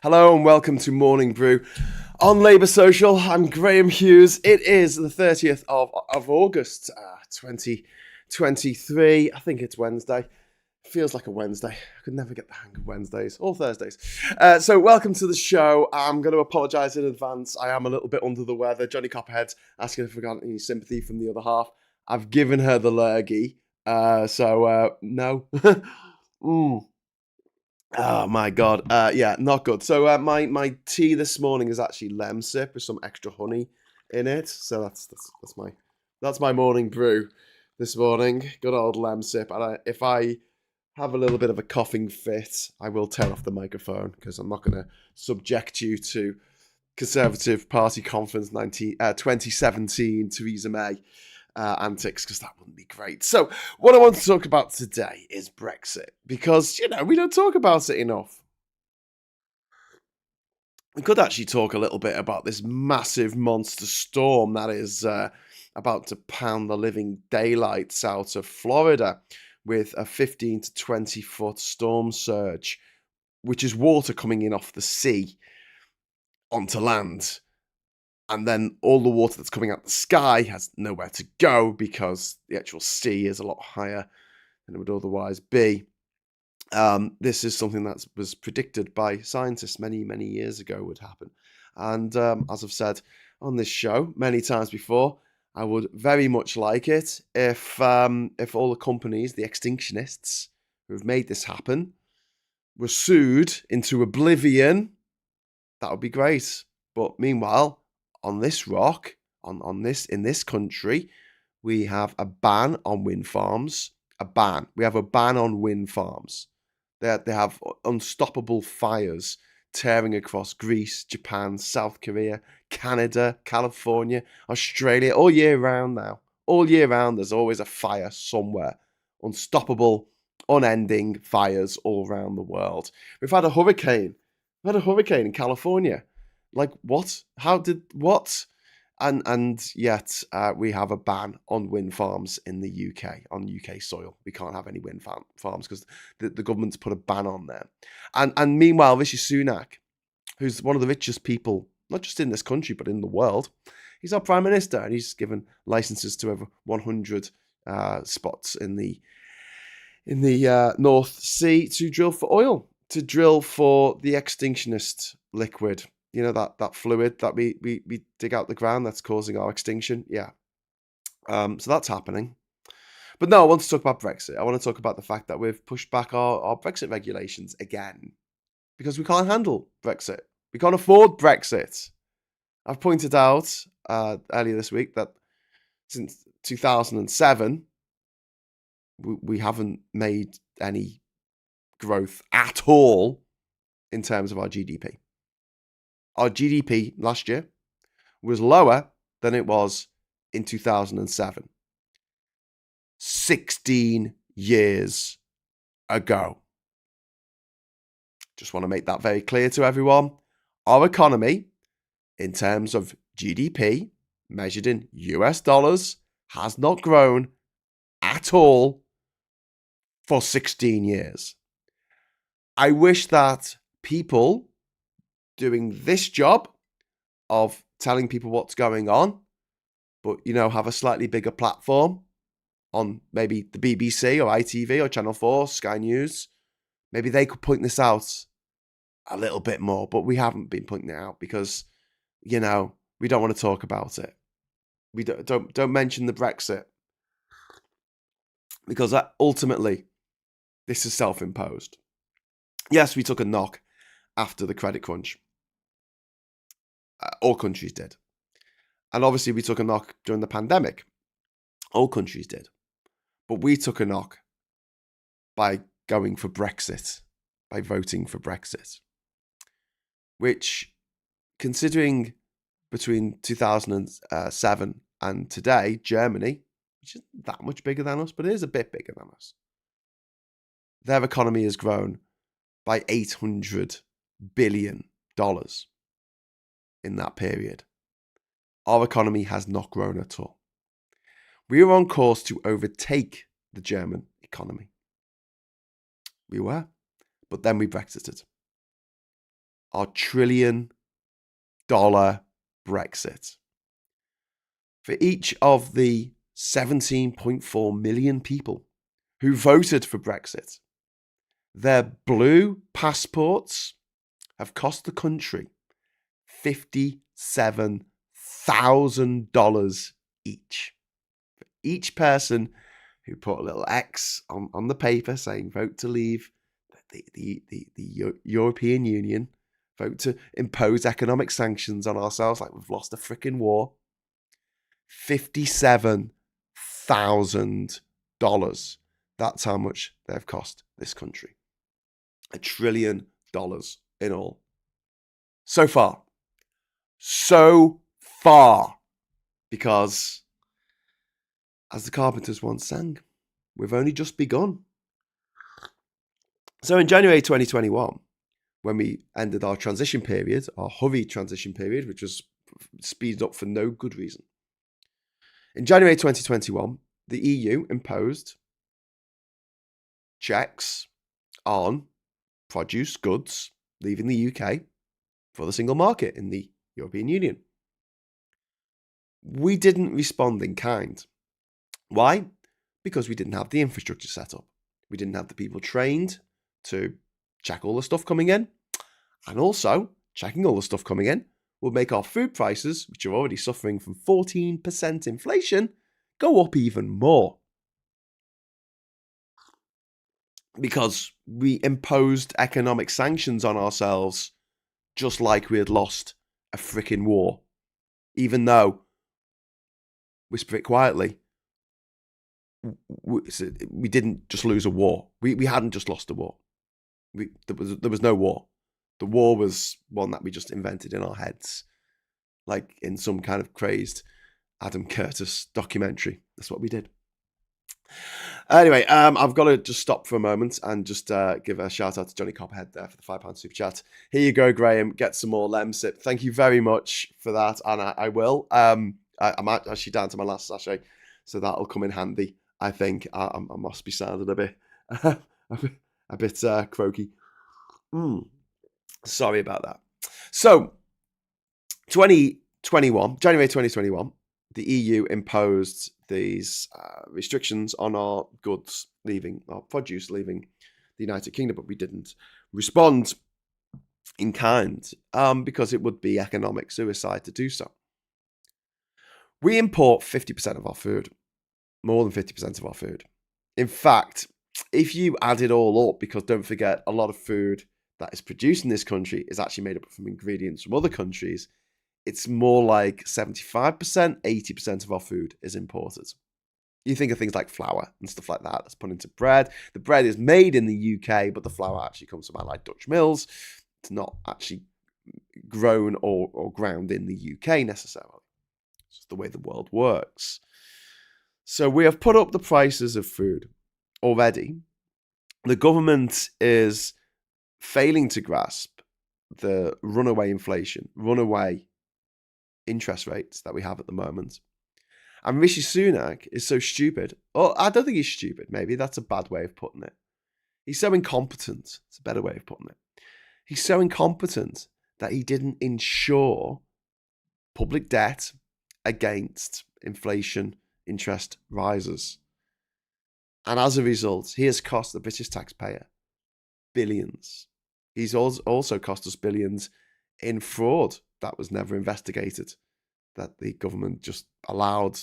Hello and welcome to Morning Brew on Labour Social. I'm Graham Hughes. It is the 30th of August, 2023. I think it's Wednesday. Feels like a Wednesday. I could never get the hang of Wednesdays or Thursdays. So welcome to the show. I'm going to apologise in advance. I am a little bit under the weather. Johnny Copperhead's asking if I got any sympathy from the other half. I've given her the lurgy. No. Oh my god. Yeah, not good. So my tea this morning is actually lemsip with some extra honey in it. So that's my morning brew this morning. Good old lemsip. And if I have a little bit of a coughing fit, I will turn off the microphone because I'm not going to subject you to Conservative Party Conference 2017 Theresa May antics, because that wouldn't be great. So what I want to talk about today is Brexit, because, we don't talk about it enough. We could actually talk a little bit about this massive monster storm that is about to pound the living daylights out of Florida with a 15 to 20 foot storm surge, which is water coming in off the sea onto land. And then all the water that's coming out the sky has nowhere to go because the actual sea is a lot higher than it would otherwise be. This is something that was predicted by scientists many, many years ago would happen. And as I've said on this show many times before, I would very much like it if all the companies, the extinctionists who have made this happen, were sued into oblivion. That would be great. But meanwhile, on this rock, in this country, we have a ban on wind farms. A ban. We have a ban on wind farms. They have unstoppable fires tearing across Greece, Japan, South Korea, Canada, California, Australia, all year round now. All year round, there's always a fire somewhere. Unstoppable, unending fires all around the world. We've had a hurricane. We've had a hurricane in California. Like, what? What? And yet we have a ban on wind farms in the UK, on UK soil. We can't have any wind farms because the government's put a ban on there. And meanwhile, Rishi Sunak, who's one of the richest people, not just in this country, but in the world, he's our prime minister, and he's given licenses to over 100 spots in the North Sea to drill for oil, to drill for the extinctionist liquid. You know, that fluid that we dig out the ground that's causing our extinction. Yeah. So that's happening. But no, I want to talk about Brexit. I want to talk about the fact that we've pushed back our Brexit regulations again because we can't handle Brexit. We can't afford Brexit. I've pointed out earlier this week that since 2007, we haven't made any growth at all in terms of our GDP. Our GDP last year was lower than it was in 2007. 16 years ago. Just want to make that very clear to everyone. Our economy, in terms of GDP, measured in US dollars, has not grown at all for 16 years. I wish that people doing this job of telling people what's going on, but, have a slightly bigger platform on maybe the BBC or ITV or Channel 4, Sky News, maybe they could point this out a little bit more, but we haven't been pointing it out because, we don't want to talk about it. We don't mention the Brexit because ultimately this is self-imposed. Yes, we took a knock after the credit crunch. All countries did. And obviously we took a knock during the pandemic. All countries did. But we took a knock by going for Brexit, by voting for Brexit. Which, considering between 2007 and today, Germany, which isn't that much bigger than us, but it is a bit bigger than us, their economy has grown by $800 billion in that period. Our economy has not grown at all. We were on course to overtake the German economy. We were. But then we Brexited. our $1 trillion Brexit. For each of the 17.4 million people who voted for Brexit, their blue passports have cost the country $57,000 each. For each person who put a little X on the paper saying vote to leave the European Union, vote to impose economic sanctions on ourselves like we've lost a freaking war. $57,000. That's how much they've cost this country. $1 trillion in all. So far. Because, as the Carpenters once sang, we've only just begun. So in January 2021, when we ended our transition period, our hurried transition period, which was speeded up for no good reason. In January 2021, the EU imposed checks on produce goods leaving the UK for the single market in the European Union. We didn't respond in kind. Why? Because we didn't have the infrastructure set up. We didn't have the people trained to check all the stuff coming in. And also, checking all the stuff coming in will make our food prices, which are already suffering from 14% inflation, go up even more. Because we imposed economic sanctions on ourselves just like we had lost a freaking war. Even though, whisper it quietly, we didn't just lose a war. We hadn't just lost a war. There was no war. The war was one that we just invented in our heads, like in some kind of crazed Adam Curtis documentary. That's what we did. Anyway, I've got to just stop for a moment and just give a shout out to Johnny Copperhead there for the £5 super chat. Here you go, Graham. Get some more Lemsip. Thank you very much for that, and I will. I'm actually down to my last sachet, so that'll come in handy. I think I must be sounding a bit croaky. Sorry about that. So, January 2021, the EU imposed these restrictions on our goods leaving, our produce leaving the United Kingdom, but we didn't respond in kind because it would be economic suicide to do so. We import 50% of our food, more than 50% of our food. In fact, if you add it all up, because don't forget, a lot of food that is produced in this country is actually made up from ingredients from other countries, it's more like 75%, 80% of our food is imported. You think of things like flour and stuff like that that's put into bread. The bread is made in the UK, but the flour actually comes from like Dutch mills. It's not actually grown or ground in the UK necessarily. It's just the way the world works. So we have put up the prices of food already. The government is failing to grasp the runaway inflation, runaway interest rates that we have at the moment. And Rishi Sunak is so stupid. Oh, I don't think he's stupid. Maybe that's a bad way of putting it. He's so incompetent. It's a better way of putting it. He's so incompetent that he didn't insure public debt against inflation interest rises. And as a result, he has cost the British taxpayer billions. He's also cost us billions in fraud that was never investigated, that the government just allowed,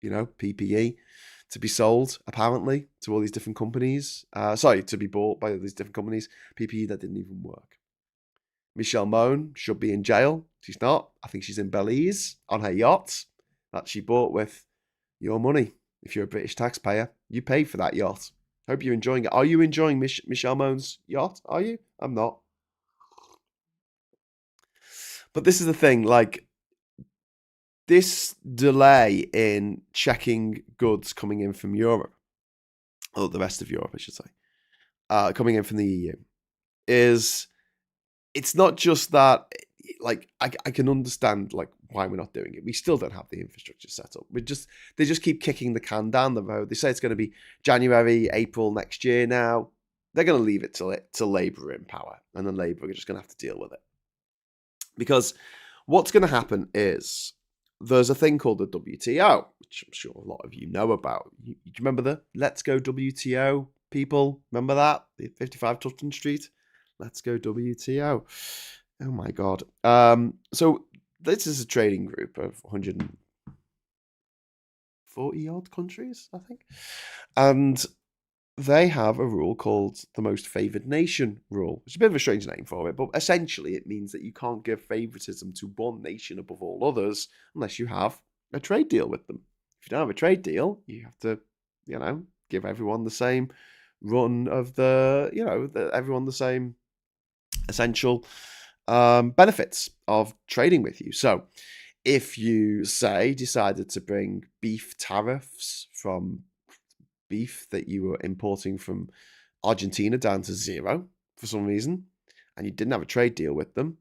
PPE to be sold, apparently, to all these different companies. To be bought by these different companies, PPE that didn't even work. Michelle Mone should be in jail. She's not. I think she's in Belize on her yacht that she bought with your money. If you're a British taxpayer, you paid for that yacht. Hope you're enjoying it. Are you enjoying Michelle Mone's yacht? Are you? I'm not. But this is the thing, like, this delay in checking goods coming in from Europe, or the rest of Europe, I should say, coming in from the EU, it's not just that, like, I can understand, like, why we're not doing it. We still don't have the infrastructure set up. They just keep kicking the can down the road. They say it's going to be January, April next year now. they're going to leave it to Labour in power, and then Labour are just going to have to deal with it. Because what's going to happen is there's a thing called the WTO, which I'm sure a lot of you know about. You remember the Let's Go WTO people? Remember that? The 55 Tufton Street? Let's Go WTO. Oh my God. So this is a trading group of 140 odd countries, I think. And they have a rule called the most favoured nation rule, which is a bit of a strange name for it, but essentially it means that you can't give favouritism to one nation above all others unless you have a trade deal with them. If you don't have a trade deal, you have to, give everyone the same run of everyone the same essential benefits of trading with you. So if you, say, decided to bring beef tariffs from beef that you were importing from Argentina down to zero for some reason, and you didn't have a trade deal with them,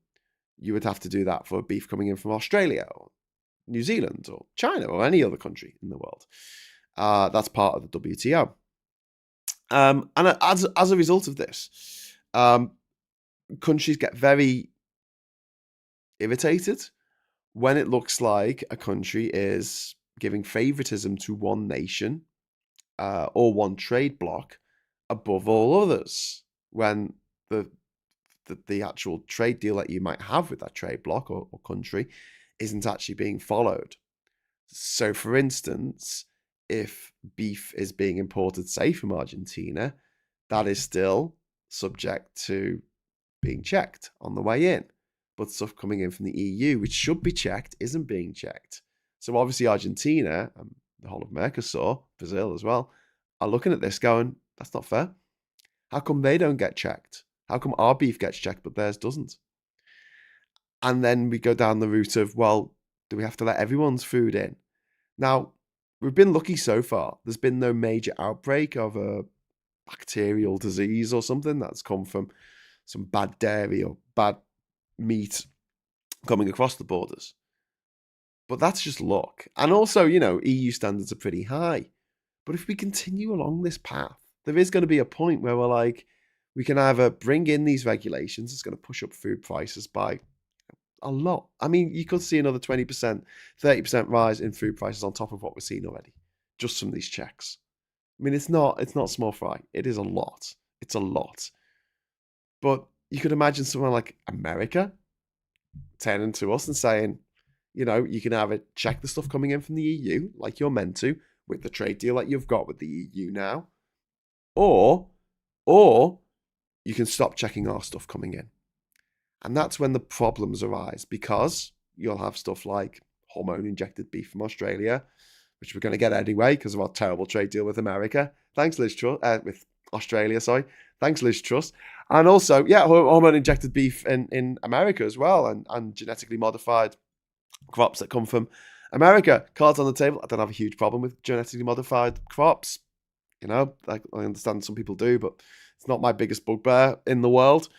you would have to do that for beef coming in from Australia or New Zealand or China or any other country in the world. That's part of the WTO. And as a result of this, countries get very irritated when it looks like a country is giving favoritism to one nation or one trade bloc above all others, when the actual trade deal that you might have with that trade bloc or country isn't actually being followed. So, for instance, if beef is being imported, say, from Argentina, that is still subject to being checked on the way in. But stuff coming in from the EU, which should be checked, isn't being checked. So obviously Argentina, and the whole of Mercosur, Brazil as well, are looking at this going, that's not fair. How come they don't get checked? How come our beef gets checked but theirs doesn't? And then we go down the route of, well, do we have to let everyone's food in? Now, we've been lucky so far. There's been no major outbreak of a bacterial disease or something that's come from some bad dairy or bad meat coming across the borders. But that's just luck. And also, EU standards are pretty high. But if we continue along this path, there is going to be a point where we're like, we can either bring in these regulations, it's going to push up food prices by a lot. I mean, you could see another 20%, 30% rise in food prices on top of what we're seeing already, just from these checks. I mean, it's not small fry. It is a lot. It's a lot. But you could imagine someone like America turning to us and saying, you can either check the stuff coming in from the EU, like you're meant to, with the trade deal that you've got with the EU now, or you can stop checking our stuff coming in. And that's when the problems arise, because you'll have stuff like hormone-injected beef from Australia, which we're going to get anyway because of our terrible trade deal with America. Thanks, Liz Truss. With Australia, sorry. Thanks, Liz Truss. And also, hormone-injected beef in America as well, and genetically modified crops that come from America. Cards on the table. I don't have a huge problem with genetically modified crops. I understand some people do, but it's not my biggest bugbear in the world.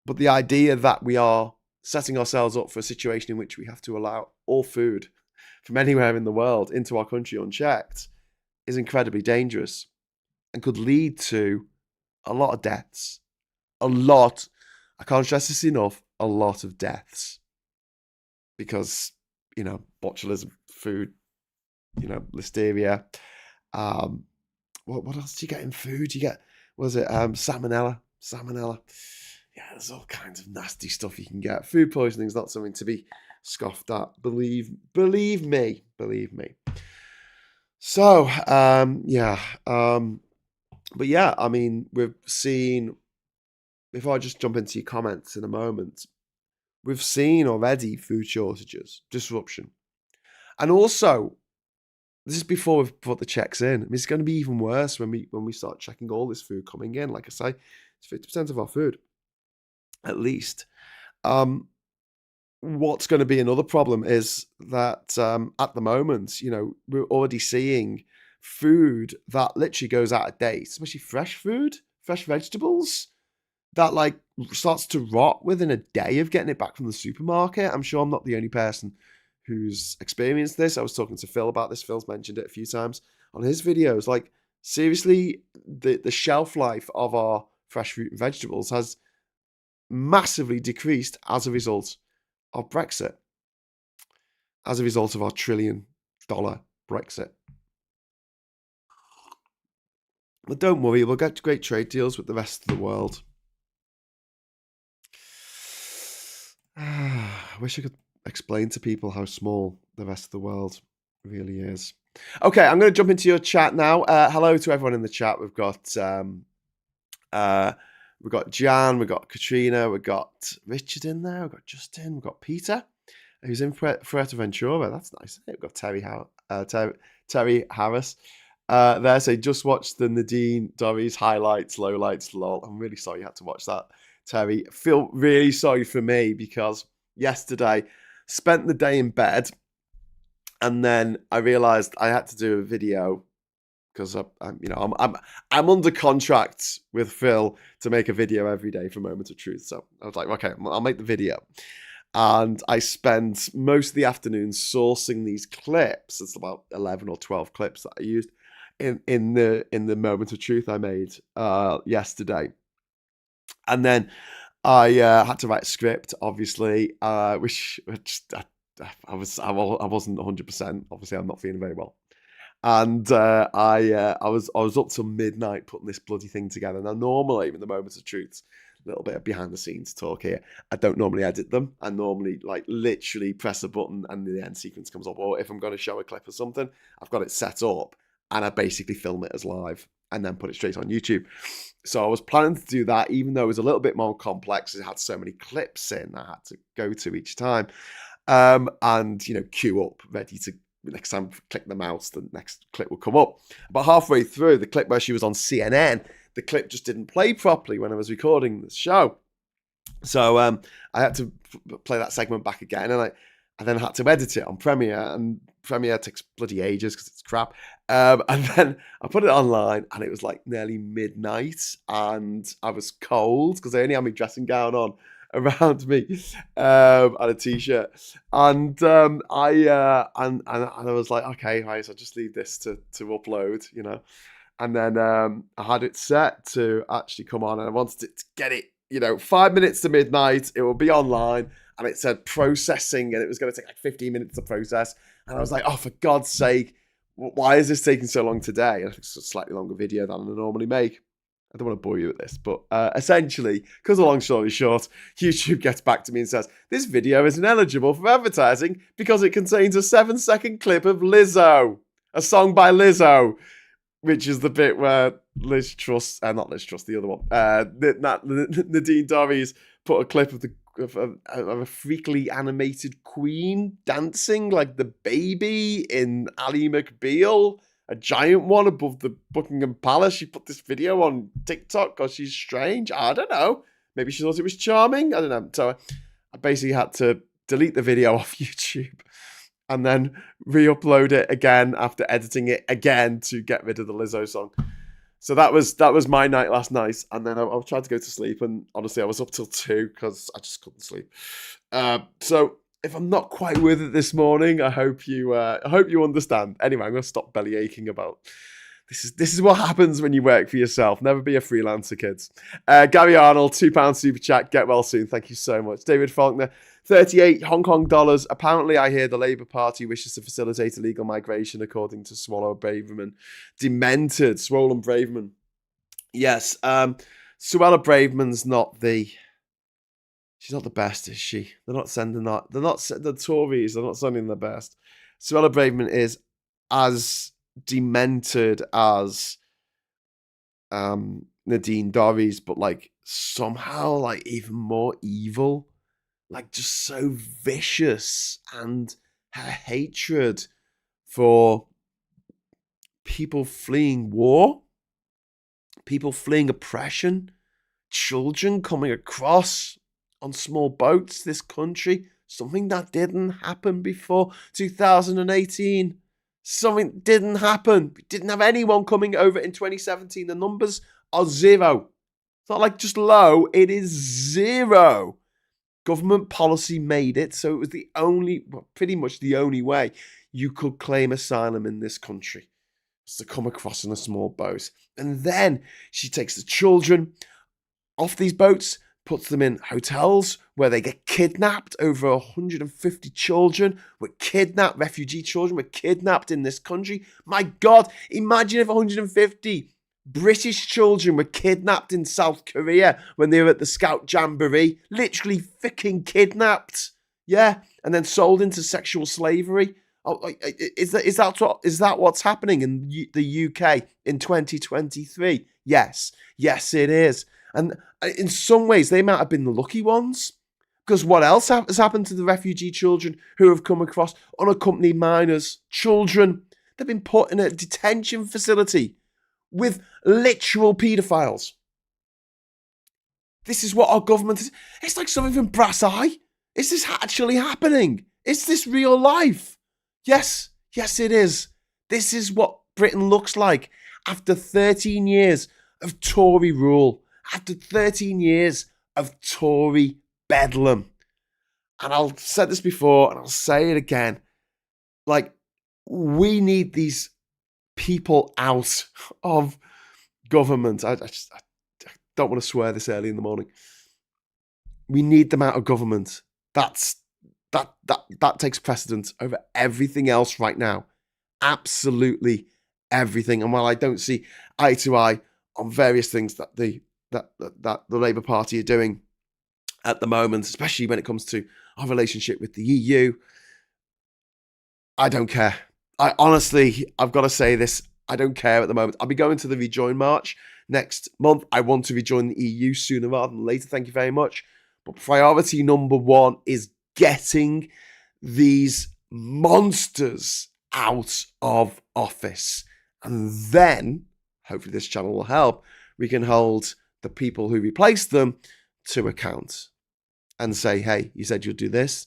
But the idea that we are setting ourselves up for a situation in which we have to allow all food from anywhere in the world into our country unchecked is incredibly dangerous and could lead to a lot of deaths. I can't stress this enough, a lot of deaths. Because, botulism, food, listeria. What else do you get in food? You get, salmonella? Salmonella. Yeah, there's all kinds of nasty stuff you can get. Food poisoning is not something to be scoffed at. Believe me. So, but yeah, I mean, we've seen, before I just jump into your comments in a moment, we've seen already food shortages, disruption. And also, this is before we've put the checks in. I mean, it's going to be even worse when we start checking all this food coming in. Like I say, it's 50% of our food, at least. What's going to be another problem is that at the moment, we're already seeing food that literally goes out of date, especially fresh food, fresh vegetables, that starts to rot within a day of getting it back from the supermarket. I'm sure I'm not the only person who's experienced this. I was talking to Phil about this. Phil's mentioned it a few times on his videos. Seriously, the shelf life of our fresh fruit and vegetables has massively decreased as a result of Brexit, as a result of our $1 trillion Brexit. But don't worry, we'll get great trade deals with the rest of the world. I wish I could explain to people how small the rest of the world really is. Okay, I'm going to jump into your chat now. Hello to everyone in the chat. We've got Jan, we've got Katrina, we've got Richard in there, we've got Justin, we've got Peter, who's in Fuerteventura. That's nice. We've got Terry Harris. There, so just watched the Nadine Dorries highlights, lowlights, lol. I'm really sorry you had to watch that, Terry. I feel really sorry for me because yesterday spent the day in bed, and then I realised I had to do a video because I'm under contract with Phil to make a video every day for Moment of Truth. So I was like, okay, I'll make the video. And I spent most of the afternoon sourcing these clips. It's about 11 or 12 clips that I used in the Moment of Truth I made yesterday. And then I had to write a script, obviously, which I wasn't 100%. Obviously, I'm not feeling very well. And I was up till midnight putting this bloody thing together. Now, normally, in the Moments of Truth, a little bit of behind the scenes talk here, I don't normally edit them. I normally literally press a button and the end sequence comes up. Or if I'm going to show a clip or something, I've got it set up and I basically film it as live and then put it straight on YouTube. So I was planning to do that, even though it was a little bit more complex. It had so many clips in I had to go to each time. And queue up, ready to next time click the mouse, the next clip will come up. But halfway through the clip where she was on CNN, the clip just didn't play properly when I was recording the show. So I had to play that segment back again, and I then had to edit it on Premiere, and Premiere takes bloody ages because it's crap. And then I put it online, and it was like nearly midnight, and I was cold because I only had my dressing gown on around me and a t-shirt, and I was like, okay, right, so I'll just leave this to upload, and then I had it set to actually come on, and I wanted it to get it 5 minutes to midnight, it will be online, and it said processing, and it was going to take like 15 minutes to process, and I was like, oh, for God's sake, why is this taking so long today? And I think it's a slightly longer video than I normally make. I don't want to bore you with this, but essentially, because the long story short, YouTube gets back to me and says, this video isn't eligible for advertising because it contains a 7-second clip of Lizzo, a song by Lizzo, which is the bit where Liz Truss, not Liz Truss, the other one, Nadine Dorries put a clip of a freakily animated queen dancing like the baby in Ally McBeal, a giant one above the Buckingham Palace. She put this video on TikTok because she's strange. I don't know. Maybe she thought it was charming. I don't know. So I basically had to delete the video off YouTube and then re-upload it again after editing it again to get rid of the Lizzo song. So that was my night last night, and then I tried to go to sleep, and honestly, I was up till 2 because I just couldn't sleep. So if I'm not quite with it this morning, I hope you understand. Anyway, I'm going to stop belly aching about this is what happens when you work for yourself. Never be a freelancer, kids. Gary Arnold, £2 super chat. Get well soon. Thank you so much. David Faulkner, 38 Hong Kong dollars. Apparently, I hear the Labour Party wishes to facilitate illegal migration, according to Swallow Braverman. Demented, Swollen Braverman. Yes, Suella Braverman's not the... She's not the best, is she? They're not sending that. They're not the Tories. They're not sending the best. Suella Braverman is as demented as Nadine Dorries, but somehow even more evil, just so vicious, and her hatred for people fleeing war, people fleeing oppression, children coming across on small boats this country, something that didn't happen before 2018. Something didn't happen. We didn't have anyone coming over in 2017. The numbers are 0. It's not just low, it is 0. Government policy made it, so it was pretty much the only way you could claim asylum in this country. to come across in a small boat. And then she takes the children off these boats, puts them in hotels where they get kidnapped. Over 150 children were kidnapped, refugee children were kidnapped in this country. My God, imagine if 150 British children were kidnapped in South Korea when they were at the Scout Jamboree. Literally freaking kidnapped. Yeah, and then sold into sexual slavery. Oh, is that what's happening in the UK in 2023? Yes, it is. And in some ways, they might have been the lucky ones. Because what else has happened to the refugee children who have come across unaccompanied minors? Children, they've been put in a detention facility with literal paedophiles. This is what our government is. It's like something from Brass Eye. Is this actually happening? Is this real life? Yes, it is. This is what Britain looks like after 13 years of Tory rule, after 13 years of Tory bedlam. And I've said this before and I'll say it again. Like, we need these people out of government. I don't want to swear this early in the morning. We need them out of government. That takes precedence over everything else right now. Absolutely everything. And while I don't see eye to eye on various things that the Labour Party are doing at the moment, especially when it comes to our relationship with the EU, I don't care. I honestly, I've got to say this, I don't care at the moment. I'll be going to the Rejoin March next month. I want to rejoin the EU sooner rather than later. Thank you very much. But priority number one is getting these monsters out of office. And then, hopefully this channel will help, we can hold the people who replaced them to account and say, hey, you said you'll do this,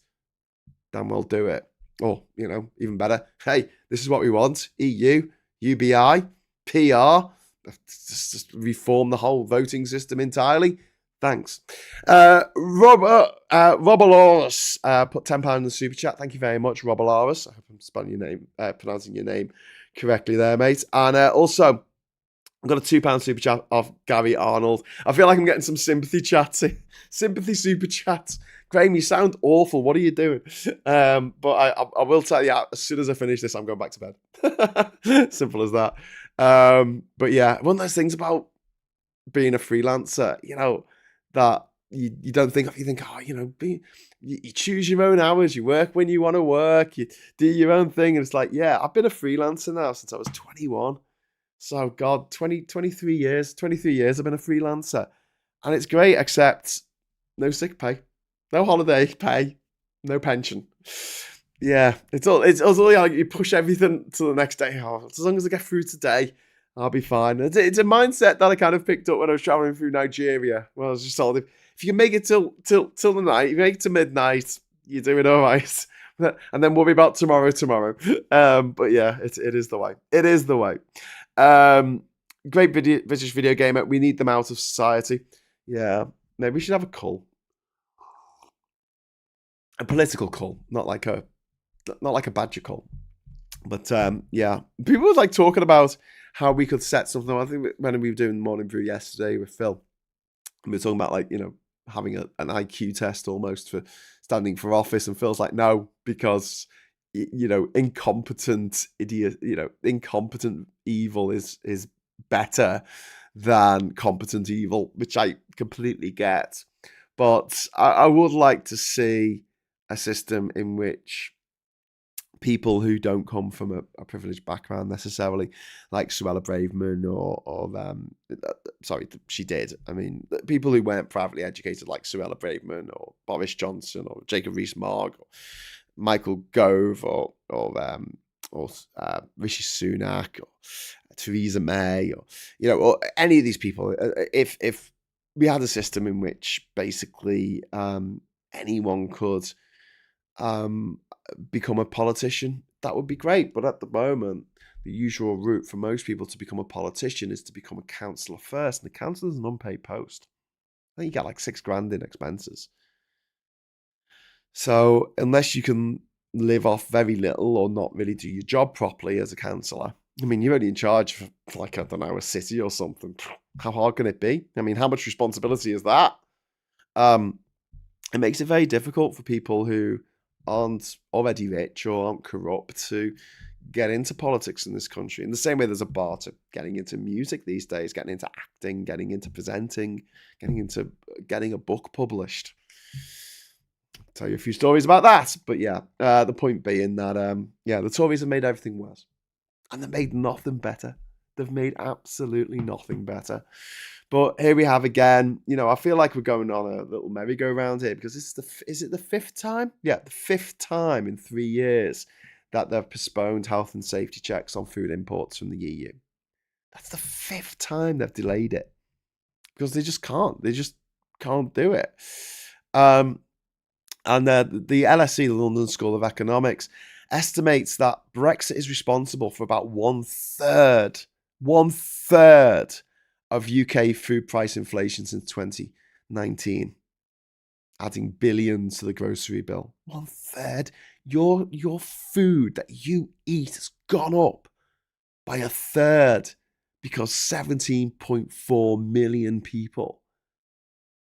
then we'll do it. Or, even better, hey, this is what we want. EU, UBI, PR, just reform the whole voting system entirely. Thanks. Robert Robalaurus put £10 in the super chat. Thank you very much, Robalaurus. I hope I'm spelling your name, pronouncing your name correctly there, mate. And also, I've got a £2 super chat off Gary Arnold. I feel like I'm getting some sympathy chats. Sympathy super chats. Graham, you sound awful. What are you doing? But I will tell you, as soon as I finish this, I'm going back to bed. Simple as that. But yeah, one of those things about being a freelancer, that you don't think of. You think, you choose your own hours, you work when you want to work, you do your own thing. And it's like, yeah, I've been a freelancer now since I was 21. So, God, 23 years I've been a freelancer. And it's great, except no sick pay, no holiday pay, no pension. Yeah, it's all like you push everything to the next day. Oh, as long as I get through today, I'll be fine. It's a mindset that I kind of picked up when I was traveling through Nigeria. Well, I was just told, if you can make it till the night, if you make it to midnight, you're doing all right. And then worry about tomorrow. But yeah, it is the way. It is the way. Great British video gamer. We need them out of society. Yeah, maybe we should have a call, a political call, not like a badger call. But yeah, people were like talking about how we could set something up. I think when we were doing Morning Brew yesterday with Phil, we were talking about having an IQ test almost for standing for office, and Phil's like, no, because incompetent idiot, incompetent evil is better than competent evil, which I completely get. But I would like to see a system in which people who don't come from a privileged background necessarily, like Suella Braverman or sorry, she did. I mean, people who weren't privately educated, like Suella Braverman or Boris Johnson or Jacob Rees-Mogg or Michael Gove or Rishi Sunak or Theresa May or any of these people. If we had a system in which basically anyone could become a politician, that would be great. But at the moment, the usual route for most people to become a politician is to become a councillor first, and the councillor is an unpaid post. I think you get like $6,000 in expenses. So unless you can live off very little or not really do your job properly as a councillor, I mean, you're only in charge of, like, I don't know, a city or something. How hard can it be? I mean, how much responsibility is that? Um, it makes it very difficult for people who aren't already rich or aren't corrupt to get into politics in this country. In the same way there's a bar to getting into music these days, getting into acting, getting into presenting, getting a book published. I'll tell you a few stories about that. But yeah, the point being that, the Tories have made everything worse. And they've made nothing better. They've made absolutely nothing better. But here we have again, I feel like we're going on a little merry-go-round here because is it the fifth time? Yeah, the fifth time in 3 years that they've postponed health and safety checks on food imports from the EU. That's the fifth time they've delayed it because they just can't. They just can't do it. And the LSE, the London School of Economics, estimates that Brexit is responsible for about one third of UK food price inflation since 2019, adding billions to the grocery bill. One third. Your food that you eat has gone up by a third because 17.4 million people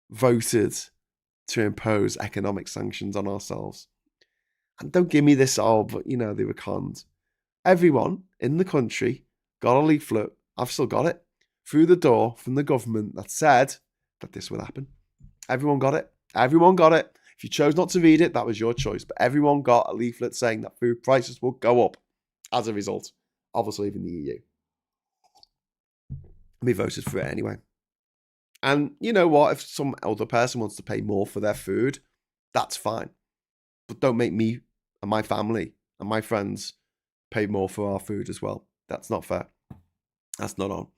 voted to impose economic sanctions on ourselves. And don't give me this, but they were conned. Everyone in the country got a leaflet, I've still got it, through the door from the government that said that this would happen. Everyone got it. Everyone got it. If you chose not to read it, that was your choice. But everyone got a leaflet saying that food prices will go up as a result of us leaving the EU. We voted for it anyway. And you know what? If some other person wants to pay more for their food, that's fine. But don't make me and my family and my friends pay more for our food as well. That's not fair. That's not on.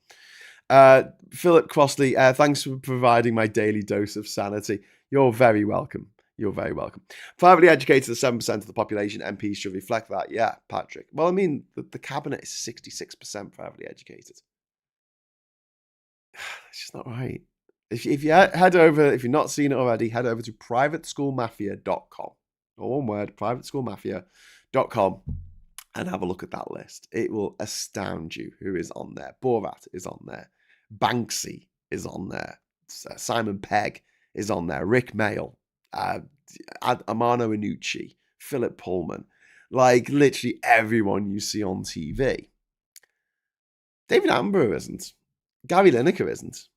Philip Crossley, thanks for providing my daily dose of sanity. You're very welcome. You're very welcome. Privately educated is 7% of the population. MPs should reflect that. Yeah, Patrick. Well, I mean, the cabinet is 66% privately educated. It's just not right. If you head over, if you've not seen it already, head over to privateschoolmafia.com. All one word, privateschoolmafia.com, and have a look at that list. It will astound you who is on there. Borat is on there. Banksy is on there. Simon Pegg is on there. Rick Mail, Armando Iannucci, Philip Pullman. Like, literally everyone you see on TV. David Attenborough isn't. Gary Lineker isn't.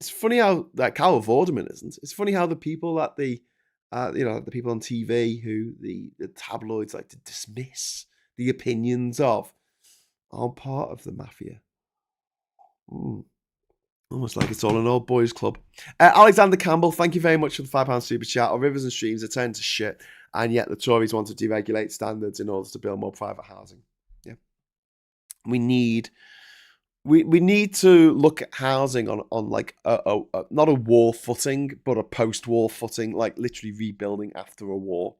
It's funny how that Carol Vorderman isn't. It's funny how the people that the people on TV who the tabloids like to dismiss the opinions of are part of the mafia. Almost like it's all an old boys club. Alexander Campbell, thank you very much for the £5 super chat. Our rivers and streams are turned to shit, and yet the Tories want to deregulate standards in order to build more private housing. Yeah, we need to look at housing on like not a war footing, but a post-war footing, like literally rebuilding after a war.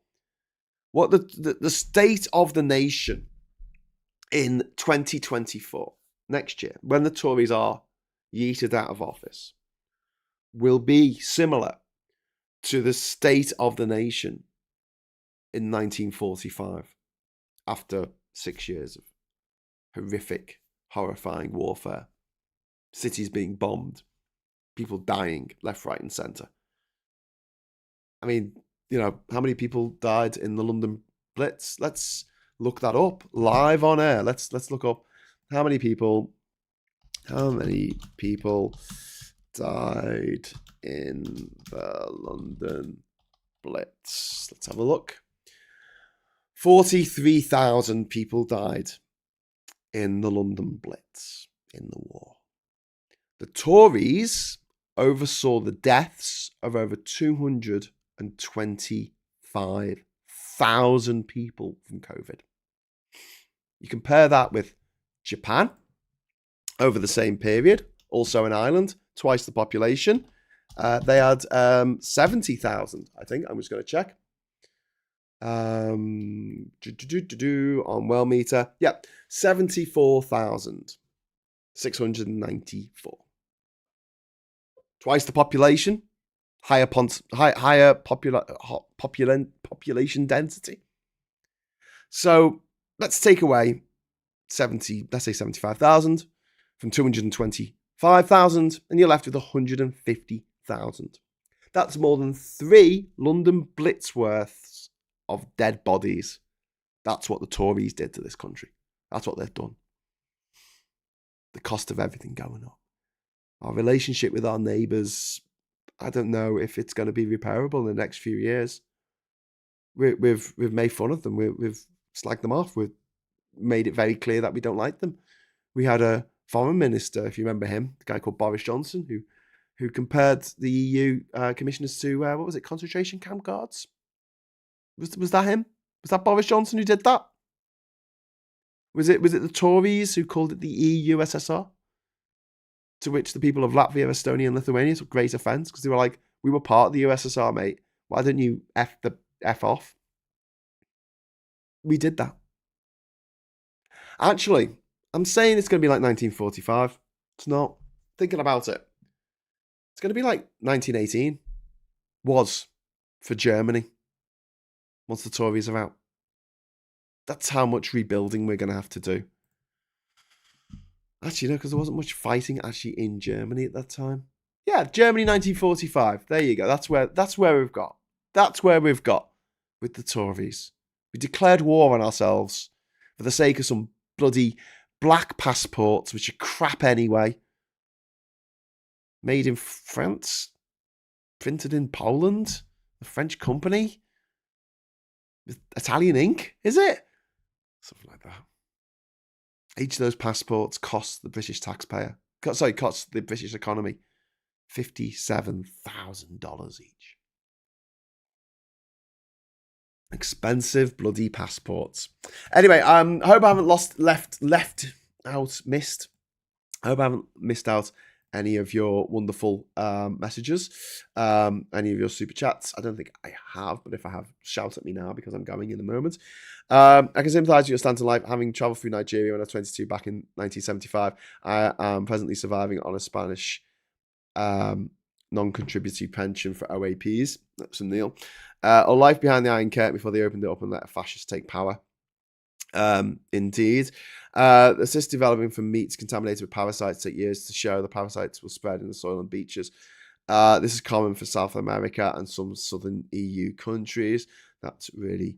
What the state of the nation in 2024, next year, when the Tories are yeeted out of office, will be similar to the state of the nation in 1945, after 6 years of horrific, horrifying warfare, cities being bombed, people dying left, right, and centre. I mean, how many people died in the London Blitz? Let's look that up live on air. Let's look up how many people died in the London Blitz. Let's have a look. 43,000 people died in the London Blitz in the war. The Tories oversaw the deaths of over 225,000 people from COVID. You compare that with Japan over the same period, also an island, twice the population. They had 70,000, I think. I'm just going to check. On well meter. Yeah, 74,694. Twice the population, higher population density. So let's take away let's say 75,000 from 225,000, and you're left with 150,000. That's more than 3 London Blitz worths of dead bodies. That's what the Tories did to this country. That's what they've done. The cost of everything going up. Our relationship with our neighbours, I don't know if it's going to be repairable in the next few years. We've made fun of them. We've slagged them off. We've made it very clear that we don't like them. We had a foreign minister, if you remember him, the guy called Boris Johnson, who compared the EU commissioners to, what was it, concentration camp guards? Was that him? Was that Boris Johnson who did that? Was it the Tories who called it the EU-USSR? To which the people of Latvia, Estonia and Lithuania took great offence because they were like, we were part of the USSR, mate. Why didn't you F off? We did that. Actually, I'm saying it's going to be like 1945. It's not. Thinking about it. It's going to be like 1918 was for Germany once the Tories are out. That's how much rebuilding we're going to have to do. Actually, no, because there wasn't much fighting actually in Germany at that time. Yeah, Germany 1945. There you go. That's where we've got. That's where we've got with the Tories. We declared war on ourselves for the sake of some bloody black passports, which are crap anyway. Made in France, printed in Poland, a French company, with Italian ink, is it? Something like that. Each of those passports costs the British taxpayer, costs the British economy $57,000 each. Expensive bloody passports. Anyway, I hope I haven't missed. I hope I haven't missed out any of your wonderful messages, any of your super chats. I don't think I have, but if I have, shout at me now because I'm going in a moment. I can sympathise with your stance in life. Having travelled through Nigeria when I was 22 back in 1975, I am presently surviving on a Spanish non-contributory pension for OAPs. That's from Neil. Or life behind the Iron Curtain before they opened it up and let fascists take power. Indeed. The cysts developing from meats contaminated with parasites take years to show. The parasites will spread in the soil and beaches. This is common for South America and some southern EU countries. That's really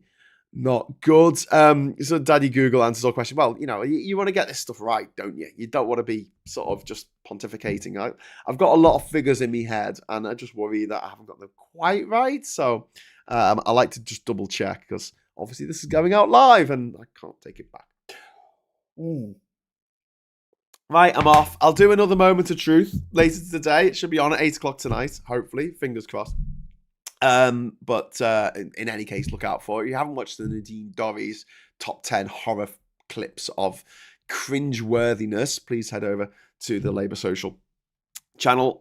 not good. So Daddy Google answers all questions. Well, you want to get this stuff right, don't you? You don't want to be sort of just pontificating. I've got a lot of figures in my head and I just worry that I haven't got them quite right. So I like to just double check because obviously this is going out live and I can't take it back. Right, I'm off. I'll do another moment of truth later today. It should be on at 8 o'clock tonight, hopefully. Fingers crossed. But in any case, look out for it. If you haven't watched the Nadine Dorries top 10 horror clips of cringe-worthiness, please head over to the Labour Social channel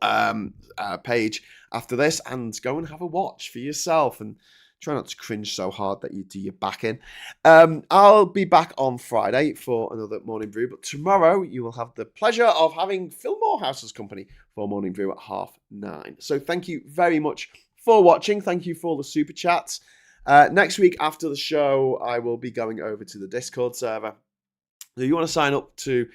page after this and go and have a watch for yourself and try not to cringe so hard that you do your back in. I'll be back on Friday for another Morning Brew, but tomorrow you will have the pleasure of having Phil Morehouse's company for Morning Brew at 9:30. So thank you very much for watching. Thank you for all the super chats. Next week after the show, I will be going over to the Discord server. If you want to sign up to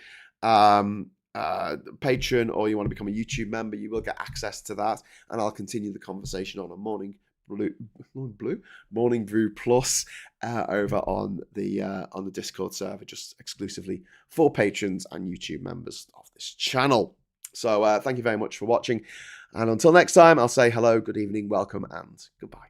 Patreon or you want to become a YouTube member, you will get access to that, and I'll continue the conversation on a Morning Brew Plus over on the Discord server, just exclusively for patrons and YouTube members of this channel. So thank you very much for watching, and until next time, I'll say hello, good evening, welcome, and goodbye.